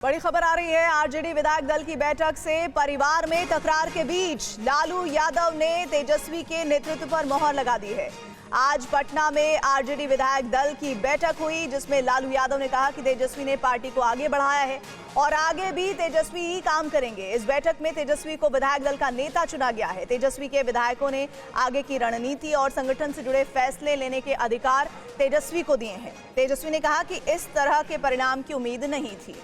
बड़ी खबर आ रही है आरजेडी विधायक दल की बैठक से। परिवार में तकरार के बीच लालू यादव ने तेजस्वी के नेतृत्व पर मोहर लगा दी है। आज पटना में आरजेडी विधायक दल की बैठक हुई, जिसमें लालू यादव ने कहा कि तेजस्वी ने पार्टी को आगे बढ़ाया है और आगे भी तेजस्वी ही काम करेंगे। इस बैठक में तेजस्वी को विधायक दल का नेता चुना गया है। तेजस्वी के विधायकों ने आगे की रणनीति और संगठन से जुड़े फैसले लेने के अधिकार तेजस्वी को दिए हैं। तेजस्वी ने कहा कि इस तरह के परिणाम की उम्मीद नहीं थी।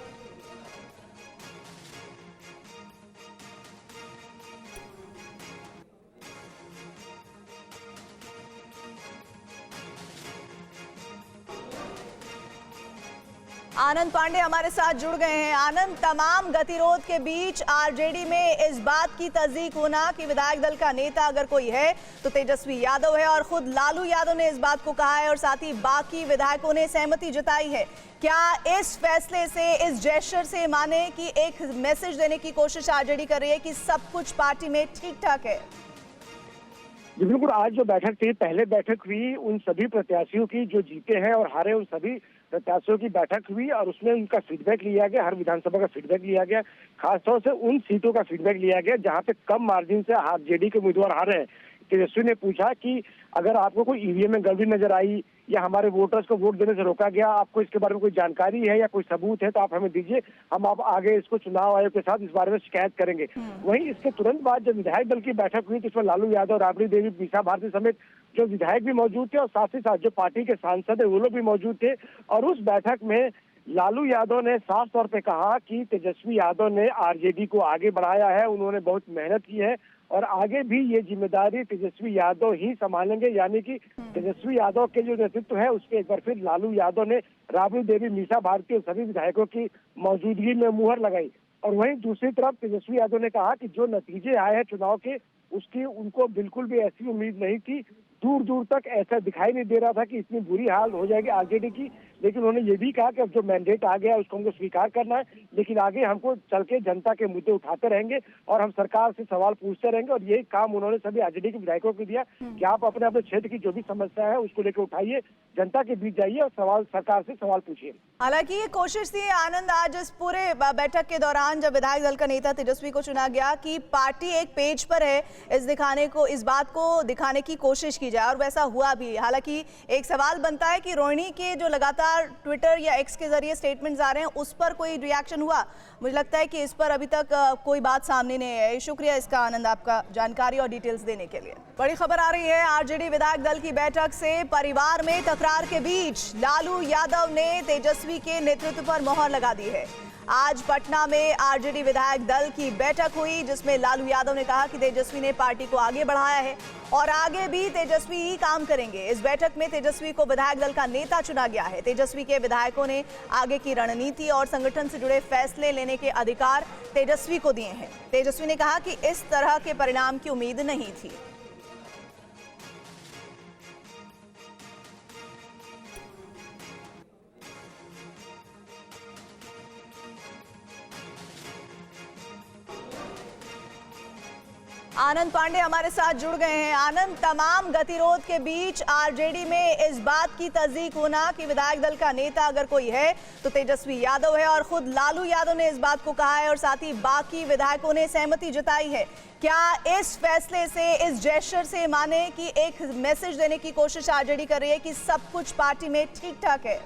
आनंद पांडे हमारे साथ जुड़ गए हैं। आनंद, तमाम गतिरोध के बीच आरजेडी में इस बात की तस्दीक होना कि विधायक दल का नेता अगर कोई है तो तेजस्वी यादव है और खुद लालू यादव ने इस बात को कहा है और साथ ही बाकी विधायकों ने सहमति जताई है। क्या इस फैसले से, इस जेस्चर से माने कि एक मैसेज देने की कोशिश आरजेडी कर रही है कि सब कुछ पार्टी में ठीक ठाक है? जी बिल्कुल। आज जो बैठक थी, पहले बैठक हुई उन सभी प्रत्याशियों की जो जीते हैं और हारे उन सभी प्रत्याशियों की बैठक हुई और उसमें उनका फीडबैक लिया गया। हर विधानसभा का फीडबैक लिया गया, खासतौर से उन सीटों का फीडबैक लिया गया जहां पे कम मार्जिन से आरजेडी के उम्मीदवार हारे हैं। तेजस्वी ने पूछा कि अगर आपको कोई ईवीएम में गड़बड़ी नजर आई या हमारे वोटर्स को वोट देने से रोका गया, आपको इसके बारे में कोई जानकारी है या कोई सबूत है तो आप हमें दीजिए, हम आप आगे इसको चुनाव आयोग के साथ इस बारे में शिकायत करेंगे। वहीं इसके तुरंत बाद जब विधायक दल की बैठक हुई तो इसमें लालू यादव, राबड़ी देवी, मीसा भारती समेत जो विधायक भी मौजूद थे और साथ ही साथ जो पार्टी के सांसद है वो लोग भी मौजूद थे। और उस बैठक में लालू यादव ने साफ तौर पे कहा कि तेजस्वी यादव ने आरजेडी को आगे बढ़ाया है, उन्होंने बहुत मेहनत की है और आगे भी ये जिम्मेदारी तेजस्वी यादव ही संभालेंगे। यानी कि तेजस्वी यादव के जो नेतृत्व है उसके एक बार फिर लालू यादव ने राबड़ी देवी, मीसा भारती और सभी विधायकों की मौजूदगी में मुहर लगाई। और वहीं दूसरी तरफ तेजस्वी यादव ने कहा कि जो नतीजे आए हैं चुनाव के, उसकी उनको बिल्कुल भी ऐसी उम्मीद नहीं थी। दूर दूर तक ऐसा दिखाई नहीं दे रहा था कि इतनी बुरी हाल हो जाएगी आरजेडी की। लेकिन उन्होंने ये भी कहा कि अब जो मैंडेट आ गया उसको हमको स्वीकार करना है, लेकिन आगे हमको चल के जनता के मुद्दे उठाते रहेंगे और हम सरकार से सवाल पूछते रहेंगे। और यही काम उन्होंने सभी आरजेडी के विधायकों को दिया कि आप अपने अपने क्षेत्र की जो भी समस्या है उसको लेकर उठाइए, जनता के बीच जाइए और सवाल सरकार से सवाल पूछिए। हालांकि ये कोशिश थी आनंद, आज इस पूरे बैठक के दौरान जब विधायक दल का नेता तेजस्वी को चुना गया कि पार्टी एक पेज पर है, इस बात को दिखाने की कोशिश की जाए और वैसा हुआ भी। हालांकि एक सवाल बनता है कि रोहिणी के जो लगातार ट्विटर या एक्स के जरिए स्टेटमेंट्स आ रहे हैं उस पर कोई रिएक्शन हुआ? मुझे लगता है कि इस पर अभी तक कोई बात सामने नहीं है। शुक्रिया इसका आनंद, आपका जानकारी और डिटेल्स देने के लिए। बड़ी खबर आ रही है आरजेडी विधायक दल की बैठक से। परिवार में तकरार के बीच लालू यादव ने तेजस्वी के नेतृत्व पर मोहर लगा दी है। आज पटना में आरजेडी विधायक दल की बैठक हुई, जिसमें लालू यादव ने कहा कि तेजस्वी ने पार्टी को आगे बढ़ाया है और आगे भी तेजस्वी ही काम करेंगे। इस बैठक में तेजस्वी को विधायक दल का नेता चुना गया है। तेजस्वी के विधायकों ने आगे की रणनीति और संगठन से जुड़े फैसले लेने के अधिकार तेजस्वी को दिए हैं। तेजस्वी ने कहा कि इस तरह के परिणाम की उम्मीद नहीं थी। आनंद पांडे हमारे साथ जुड़ गए हैं। आनंद, तमाम गतिरोध के बीच आरजेडी में इस बात की तस्दीक होना कि विधायक दल का नेता अगर कोई है तो तेजस्वी यादव है और खुद लालू यादव ने इस बात को कहा है और साथ ही बाकी विधायकों ने सहमति जताई है। क्या इस फैसले से, इस जेस्चर से माने कि एक मैसेज देने की कोशिश आरजेडी कर रही है कि सब कुछ पार्टी में ठीक ठाक है?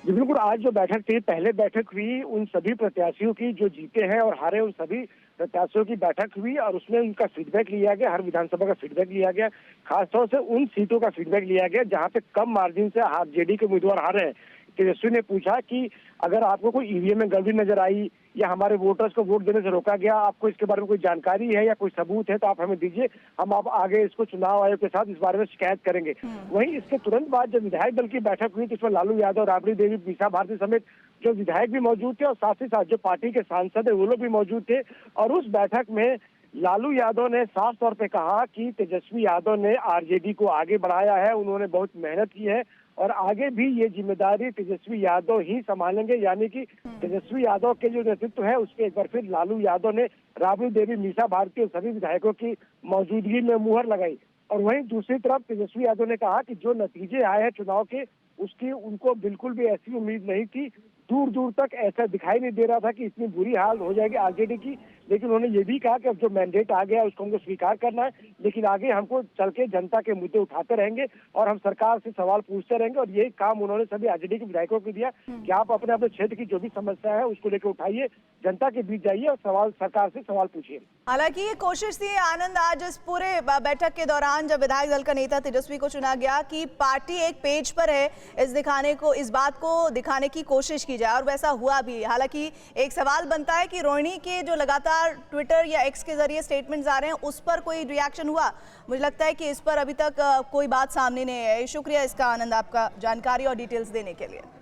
जी बिल्कुल। आज जो बैठक थी, पहले बैठक हुई उन सभी प्रत्याशियों की जो जीते हैं और हारे उन सभी प्रत्याशियों की बैठक हुई और उसमें उनका फीडबैक लिया गया। हर विधानसभा का फीडबैक लिया गया, खासतौर से उन सीटों का फीडबैक लिया गया जहां पे कम मार्जिन से आरजेडी के उम्मीदवार हारे हैं। तेजस्वी ने पूछा कि अगर आपको कोई ईवीएम में गड़बड़ी नजर आई या हमारे वोटर्स को वोट देने से रोका गया, आपको इसके बारे में कोई जानकारी है या कोई सबूत है तो आप हमें दीजिए, हम आप आगे इसको चुनाव आयोग के साथ इस बारे में शिकायत करेंगे। वहीं इसके तुरंत बाद जब विधायक दल की बैठक हुई तो इसमें लालू यादव, राबड़ी देवी, मीसा भारती समेत जो विधायक भी मौजूद थे और साथ ही साथ जो पार्टी के सांसद है वो लोग भी मौजूद थे। और उस बैठक में लालू यादव ने साफ तौर पे कहा कि तेजस्वी यादव ने आरजेडी को आगे बढ़ाया है, उन्होंने बहुत मेहनत की है और आगे भी ये जिम्मेदारी तेजस्वी यादव ही संभालेंगे। यानी कि तेजस्वी यादव के जो नेतृत्व है उसके एक बार फिर लालू यादव ने राबड़ी देवी, मीसा भारती और सभी विधायकों की मौजूदगी में मुहर लगाई। और वहीं दूसरी तरफ तेजस्वी यादव ने कहा कि जो नतीजे आए हैं चुनाव के, उसकी उनको बिल्कुल भी ऐसी उम्मीद नहीं थी। दूर दूर तक ऐसा दिखाई नहीं दे रहा था कि इतनी बुरी हाल हो जाएगी आरजेडी की। लेकिन उन्होंने ये भी कहा कि अब जो मैंडेट आ गया उसको हमको स्वीकार करना है, लेकिन आगे हमको चल के जनता के मुद्दे उठाते रहेंगे और हम सरकार से सवाल पूछते रहेंगे। और यही काम उन्होंने सभी आरजेडी के विधायकों को दिया कि आप अपने अपने क्षेत्र की जो भी समस्या है उसको लेकर उठाइए, जनता के बीच जाइए और सवाल सरकार से सवाल पूछिए। हालांकि ये कोशिश थी आनंद आज इस पूरे बैठक के दौरान जब विधायक दल का नेता तेजस्वी को चुना गया कि पार्टी एक पेज पर है, इस बात को दिखाने की कोशिश की जाए और वैसा हुआ भी। हालांकि एक सवाल बनता है कि रोहिणी के जो लगातार ट्विटर या एक्स के जरिए स्टेटमेंट्स आ रहे हैं उस पर कोई रिएक्शन हुआ? मुझे लगता है कि इस पर अभी तक कोई बात सामने नहीं है। शुक्रिया इसका आनंद, आपका जानकारी और डिटेल्स देने के लिए।